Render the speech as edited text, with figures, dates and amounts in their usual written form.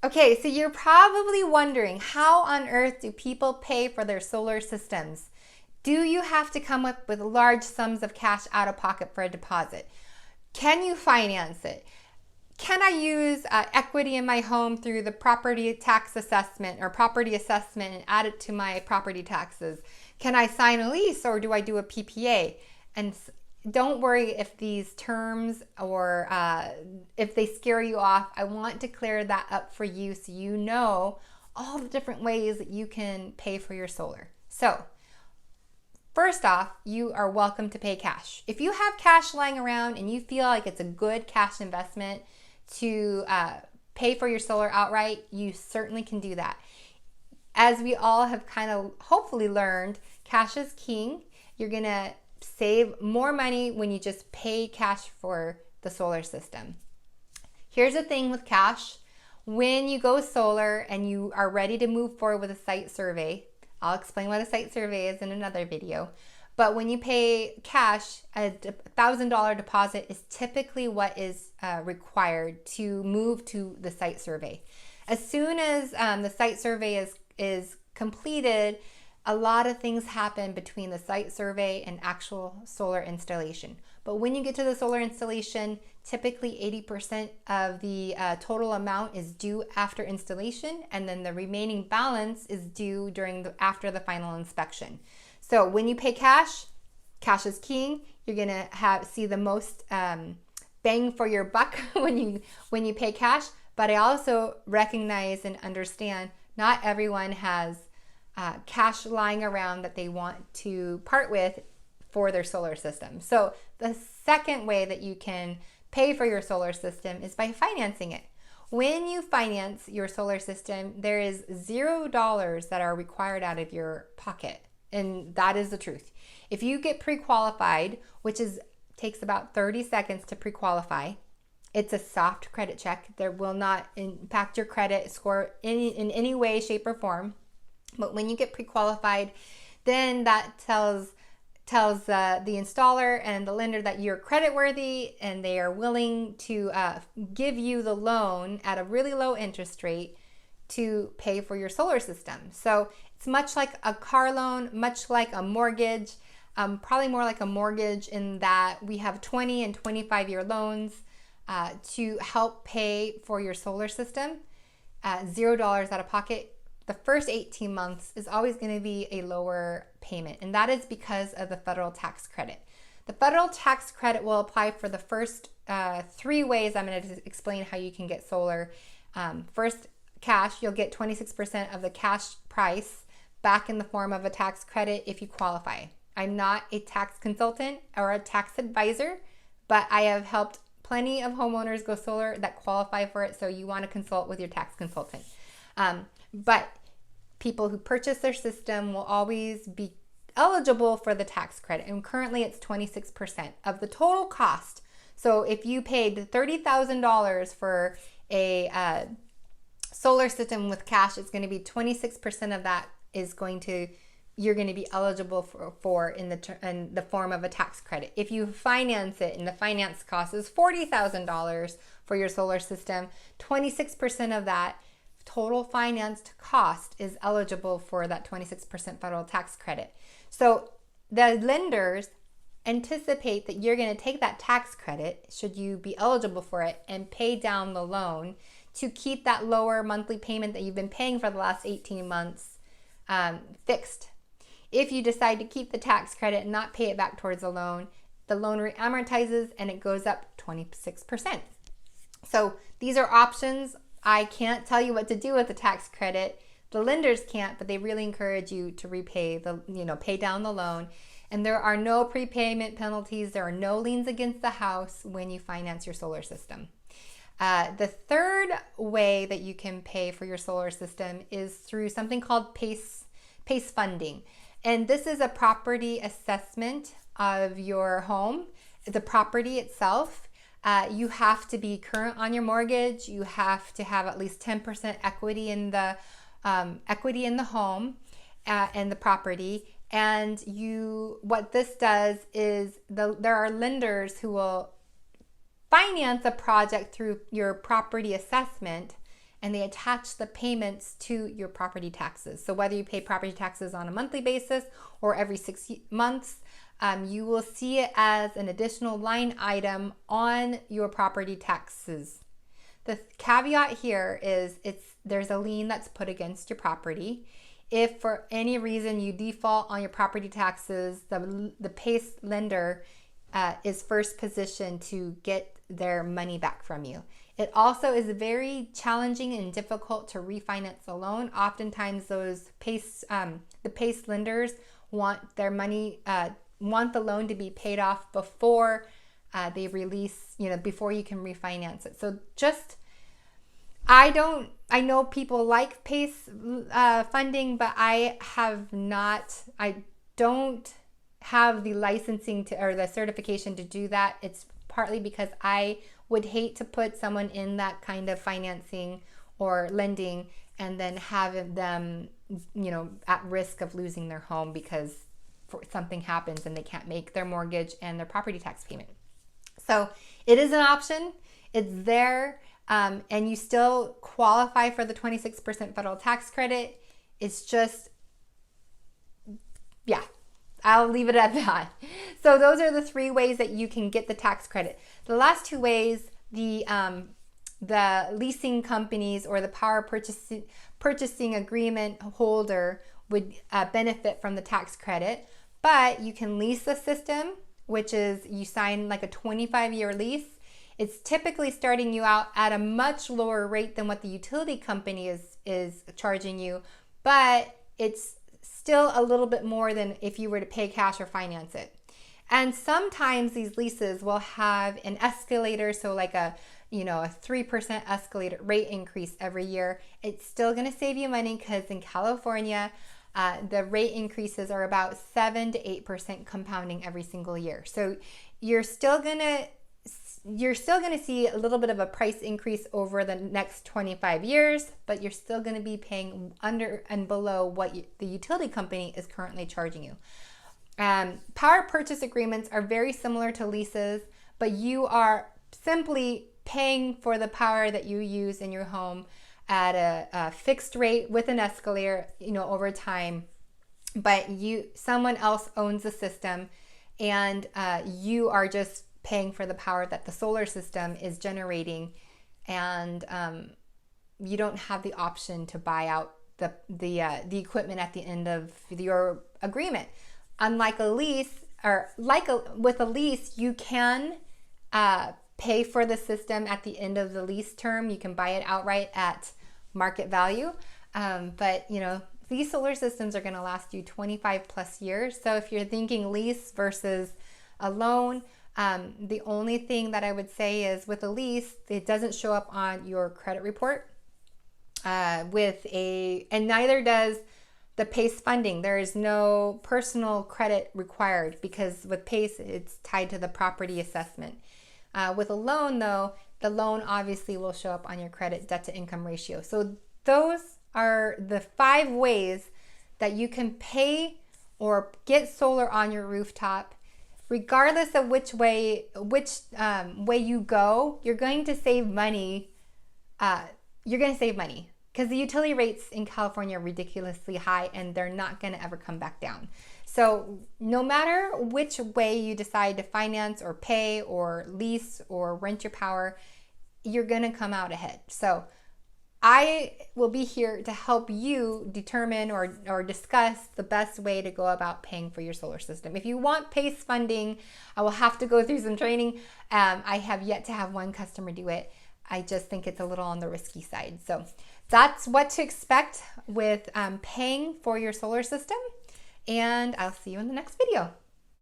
Okay, so you're probably wondering, how on earth do people pay for their solar systems? Do you have to come up with large sums of cash out of pocket for a deposit? Can you finance it? Can I use equity in my home through the property tax assessment or property assessment and add it to my property taxes? Can I sign a lease, or do I do a PPA? And don't worry if these terms or if they scare you off. I want to clear that up for you so you know all the different ways that you can pay for your solar. So first off, you are welcome to pay cash. If you have cash lying around and you feel like it's a good cash investment to pay for your solar outright, you certainly can do that. As we all have kind of hopefully learned, cash is king. You're gonna save more money when you just pay cash for the solar system. Here's the thing with cash. When you go solar and you are ready to move forward with a site survey, I'll explain what a site survey is in another video. But when you pay cash, a $1,000 deposit is typically what is required to move to the site survey. As soon as the site survey is completed, a lot of things happen between the site survey and actual solar installation. But when you get to the solar installation, typically 80% of the total amount is due after installation, and then the remaining balance is due after the final inspection. So when you pay cash, cash is king. You're gonna see the most bang for your buck when you pay cash. But I also recognize and understand not everyone has cash lying around that they want to part with for their solar system. So the second way that you can pay for your solar system is by financing it. When you finance your solar system, there is $0 that are required out of your pocket. And that is the truth. If you get pre-qualified, which takes about 30 seconds to pre-qualify, it's a soft credit check. There will not impact your credit score in any way, shape, or form. But when you get pre-qualified, then that tells the installer and the lender that you're creditworthy and they are willing to give you the loan at a really low interest rate to pay for your solar system. So it's much like a car loan, much like a mortgage, probably more like a mortgage in that we have 20 and 25-year loans to help pay for your solar system at $0 out of pocket. The first 18 months is always going to be a lower payment, and that is because of the federal tax credit. The federal tax credit will apply for the first 3 ways I'm going to explain how you can get solar. First, cash. You'll get 26% of the cash price back in the form of a tax credit if you qualify. I'm not a tax consultant or a tax advisor, but I have helped plenty of homeowners go solar that qualify for it, so you want to consult with your tax consultant. But people who purchase their system will always be eligible for the tax credit. And currently it's 26% of the total cost. So if you paid $30,000 for a solar system with cash, it's going to be 26% of that you're going to be eligible for in the form of a tax credit. If you finance it and the finance cost is $40,000 for your solar system, 26% of that total financed cost is eligible for that 26% federal tax credit. So the lenders anticipate that you're going to take that tax credit, should you be eligible for it, and pay down the loan to keep that lower monthly payment that you've been paying for the last 18 months fixed. If you decide to keep the tax credit and not pay it back towards the loan re-amortizes and it goes up 26%. So these are options. I can't tell you what to do with the tax credit. The lenders can't, but they really encourage you to pay down the loan. And there are no prepayment penalties. There are no liens against the house when you finance your solar system. The third way that you can pay for your solar system is through something called PACE funding. And this is a property assessment of your home, the property itself. You have to be current on your mortgage. You have to have at least 10% equity in the home and the property. And what this does is there are lenders who will finance a project through your property assessment and they attach the payments to your property taxes. So whether you pay property taxes on a monthly basis or every 6 months, you will see it as an additional line item on your property taxes. The caveat here is there's a lien that's put against your property. If for any reason you default on your property taxes, the PACE lender is first positioned to get their money back from you. It also is very challenging and difficult to refinance a loan. Oftentimes those the PACE lenders want their money, want the loan to be paid off before they release, before you can refinance it. So I know people like PACE funding, but I don't have the licensing or the certification to do that. It's partly because I would hate to put someone in that kind of financing or lending and then have them, at risk of losing their home because something happens and they can't make their mortgage and their property tax payment. So it is an option. It's there. And you still qualify for the 26% federal tax credit. It's just, I'll leave it at that. So those are the 3 ways that you can get the tax credit. The last 2 ways, the leasing companies or the power purchasing agreement holder would benefit from the tax credit. But you can lease the system, which is you sign like a 25-year lease. It's typically starting you out at a much lower rate than what the utility company is charging you, but it's still a little bit more than if you were to pay cash or finance it. And sometimes these leases will have an escalator, so like a 3% escalator rate increase every year. It's still going to save you money because in California, the rate increases are about 7 to 8% compounding every single year. So you're still going to see a little bit of a price increase over the next 25 years, but you're still going to be paying under and below what the utility company is currently charging you. Power purchase agreements are very similar to leases, but you are simply paying for the power that you use in your home at a fixed rate with an escalator, over time. But someone else owns the system, and you are just paying for the power that the solar system is generating, and you don't have the option to buy out the equipment at the end of your agreement. Unlike a lease, with a lease, you can pay for the system at the end of the lease term. You can buy it outright at market value, but these solar systems are going to last you 25 plus years. So if you're thinking lease versus a loan, the only thing that I would say is with a lease, it doesn't show up on your credit report and neither does the PACE funding. There is no personal credit required because with PACE, it's tied to the property assessment. With a loan though, the loan obviously will show up on your credit debt to income ratio. So those are the 5 ways that you can pay or get solar on your rooftop. Regardless of which way you go, you're going to save money. Because the utility rates in California are ridiculously high and they're not going to ever come back down. So no matter which way you decide to finance or pay or lease or rent your power, you're going to come out ahead. So I will be here to help you determine or discuss the best way to go about paying for your solar system. If you want PACE funding, I will have to go through some training. I have yet to have one customer do it. I just think it's a little on the risky side. So that's what to expect with paying for your solar system. And I'll see you in the next video.